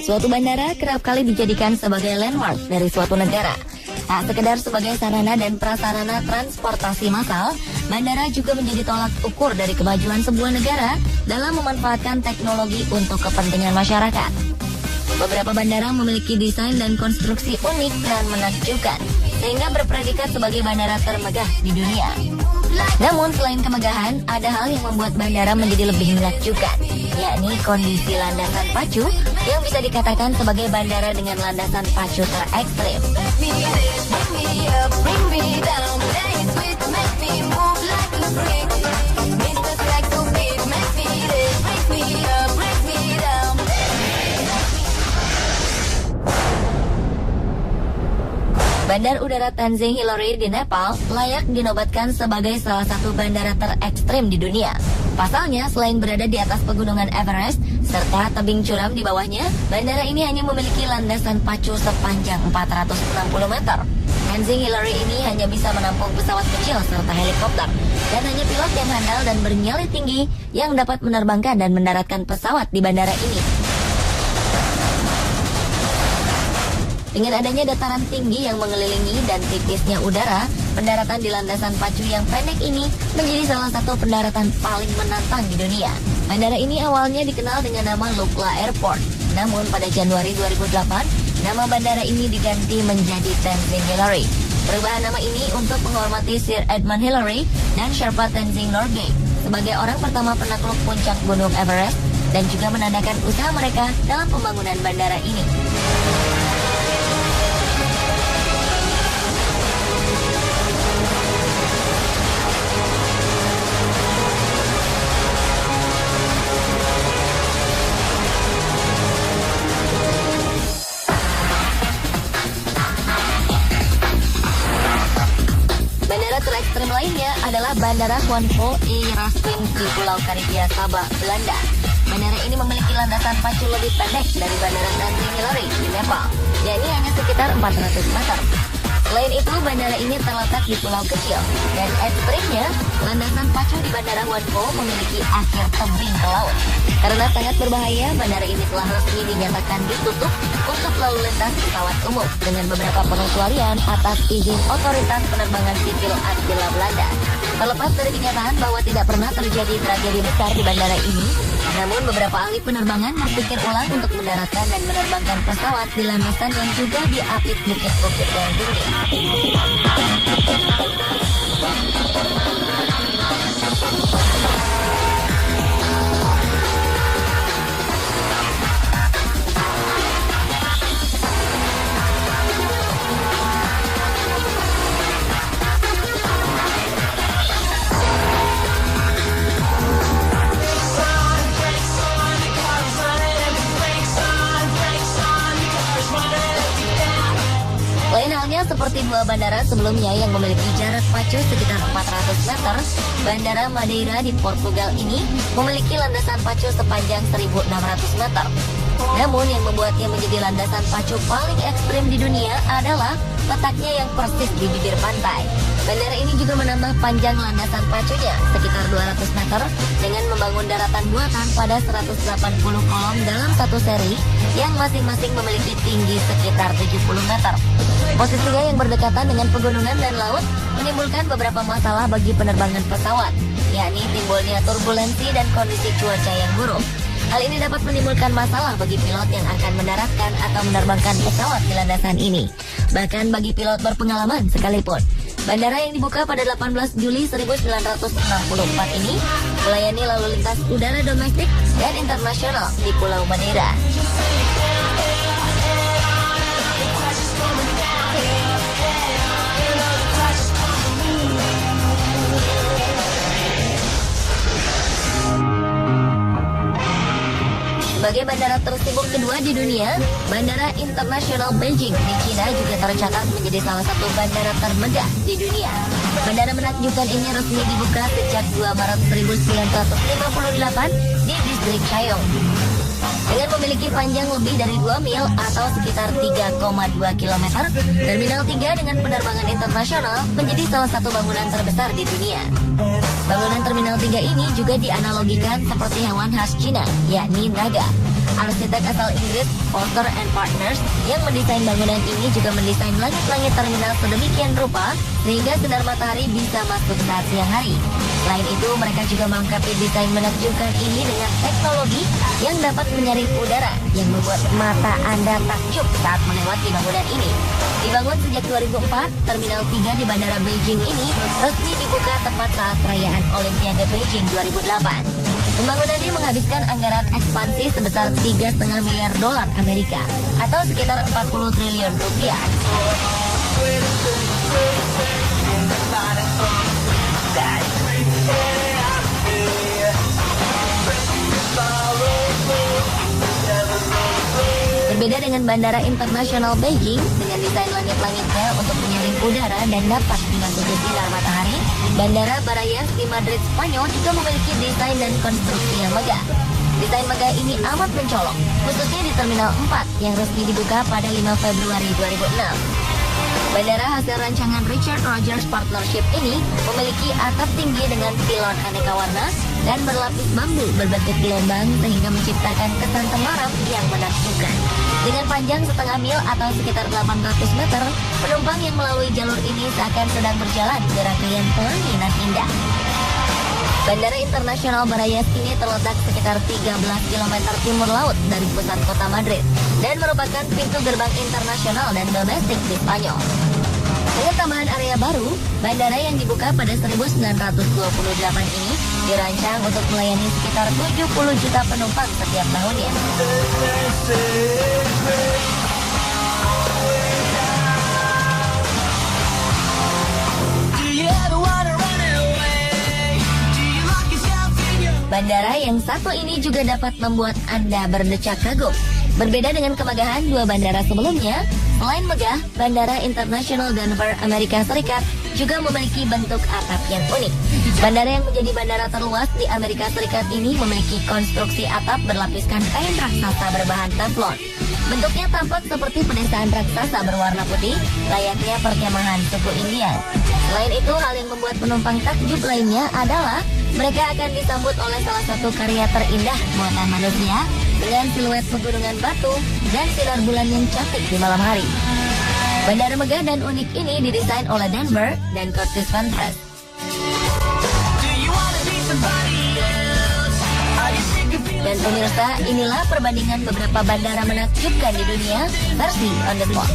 Suatu bandara kerap kali dijadikan sebagai landmark dari suatu negara. Tak sekedar sebagai sarana dan prasarana transportasi massal, bandara juga menjadi tolak ukur dari kemajuan sebuah negara dalam memanfaatkan teknologi untuk kepentingan masyarakat. Beberapa bandara memiliki desain dan konstruksi unik dan menakjubkan, sehingga berpredikat sebagai bandara termegah di dunia. Namun selain kemegahan, ada hal yang membuat bandara menjadi lebih menakjubkan, yakni kondisi landasan pacu yang bisa dikatakan sebagai bandara dengan landasan pacu terekstrim. Bandar Udara Tenzing Hillary di Nepal layak dinobatkan sebagai salah satu bandara terekstrim di dunia. Pasalnya, selain berada di atas pegunungan Everest serta tebing curam di bawahnya, bandara ini hanya memiliki landasan pacu sepanjang 460 meter. Tenzing Hillary ini hanya bisa menampung pesawat kecil serta helikopter, dan hanya pilot yang handal dan bernyali tinggi yang dapat menerbangkan dan mendaratkan pesawat di bandara ini. Dengan adanya dataran tinggi yang mengelilingi dan tipisnya udara, pendaratan di landasan pacu yang pendek ini menjadi salah satu pendaratan paling menantang di dunia. Bandara ini awalnya dikenal dengan nama Lukla Airport, namun pada Januari 2008, nama bandara ini diganti menjadi Tenzing Hillary. Perubahan nama ini untuk menghormati Sir Edmund Hillary dan Sherpa Tenzing Norgay sebagai orang pertama penakluk puncak gunung Everest, dan juga menandakan usaha mereka dalam pembangunan bandara ini. Terekstrim lainnya adalah Bandara Juan Paul I Raskin di Pulau Karibia, Sabah, Belanda. Bandara ini memiliki landasan pacu lebih pendek dari Bandara Tenzing Hillary di Nepal, yakni hanya sekitar 400 meter. Selain itu, bandara ini terletak di pulau kecil, dan ekstrimnya, landasan pacu di Bandara Juan Paul memiliki akhir tebing ke laut. Karena sangat berbahaya, bandara ini telah resmi dinyatakan ditutup untuk lalu lintas pesawat umum dengan beberapa pengecualian atas izin Otoritas Penerbangan Sipil Attila Belanda. Terlepas dari kenyataan bahwa tidak pernah terjadi tragedi besar di bandara ini, namun beberapa ahli penerbangan berpikir ulang untuk mendaratkan dan menerbangkan pesawat di landasan yang juga diapit bukit-bukit yang tinggi. Lain halnya seperti dua bandara sebelumnya yang memiliki jarak pacu sekitar 400 meter, Bandara Madeira di Portugal ini memiliki landasan pacu sepanjang 1.600 meter. Namun yang membuatnya menjadi landasan pacu paling ekstrim di dunia adalah letaknya yang persis di bibir pantai. Bandara ini juga menambah panjang landasan pacunya sekitar 200 meter dengan membangun daratan buatan pada 180 kolom dalam satu seri yang masing-masing memiliki tinggi sekitar 70 meter. Posisinya yang berdekatan dengan pegunungan dan laut menimbulkan beberapa masalah bagi penerbangan pesawat, yakni timbulnya turbulensi dan kondisi cuaca yang buruk. Hal ini dapat menimbulkan masalah bagi pilot yang akan mendaratkan atau menerbangkan pesawat di landasan ini, bahkan bagi pilot berpengalaman sekalipun. Bandara yang dibuka pada 18 Juli 1964 ini melayani lalu lintas udara domestik dan internasional di Pulau Madeira. Sebagai bandara tersibuk kedua di dunia, Bandara Internasional Beijing di Cina juga tercatat menjadi salah satu bandara termegah di dunia. Bandara menakjubkan ini resmi dibuka sejak 2 Maret 1958 di distrik Chaillot. Dengan memiliki panjang lebih dari 2 mil atau sekitar 3,2 km, Terminal 3 dengan penerbangan internasional menjadi salah satu bangunan terbesar di dunia. Bangunan Terminal 3 ini juga dianalogikan seperti hewan khas Cina, yakni naga. Arsitek asal Inggris, Porter and Partners, yang mendesain bangunan ini juga mendesain langit-langit terminal sedemikian rupa sehingga sinar matahari bisa masuk saat siang hari. Selain itu, mereka juga melengkapi desain menakjubkan ini dengan teknologi yang dapat menyaring udara yang membuat mata Anda takjub saat melewati bangunan ini. Dibangun sejak 2004, Terminal 3 di Bandara Beijing ini resmi dibuka tepat saat perayaan Olimpiade Beijing 2008. Pembangunan ini menghabiskan anggaran ekspansi sebesar 3,5 miliar dolar Amerika atau sekitar 40 triliun rupiah. Berbeda dengan Bandara Internasional Beijing dengan desain langit-langitnya untuk menyaring udara dan dapat dibantu sinar matahari, Bandara Barajas di Madrid, Spanyol juga memiliki desain dan konstruksi yang megah. Desain megah ini amat mencolok, khususnya di Terminal 4 yang resmi dibuka pada 5 Februari 2006. Bandara hasil rancangan Richard Rogers Partnership ini memiliki atap tinggi dengan pilon aneka warna dan berlapis bambu berbentuk gelombang sehingga menciptakan kesan temaram yang menakjubkan. Dengan panjang setengah mil atau sekitar 800 meter, penumpang yang melalui jalur ini seakan sedang berjalan di rangkaian pelangi nan indah. Bandara Internasional Barajas ini terletak sekitar 13 km timur laut dari pusat kota Madrid dan merupakan pintu gerbang internasional dan domestik di Spanyol. Dengan tambahan area baru, bandara yang dibuka pada 1928 ini dirancang untuk melayani sekitar 70 juta penumpang setiap tahunnya. Bandara yang satu ini juga dapat membuat Anda berdecak kagum. Berbeda dengan kemegahan dua bandara sebelumnya, selain megah, Bandara Internasional Denver, Amerika Serikat juga memiliki bentuk atap yang unik. Bandara yang menjadi bandara terluas di Amerika Serikat ini memiliki konstruksi atap berlapiskan kain raksasa berbahan teflon. Bentuknya tampak seperti pedesaan raksasa berwarna putih, layaknya perkemahan suku India. Selain itu, hal yang membuat penumpang takjub lainnya adalah mereka akan disambut oleh salah satu karya terindah buatan manusia dengan siluet pegunungan batu dan sinar bulan yang cantik di malam hari. Bandara megah dan unik ini didesain oleh Denver dan Curtis Van Prest. Dan pemirsa, inilah perbandingan beberapa bandara menakjubkan di dunia versi On The Spot.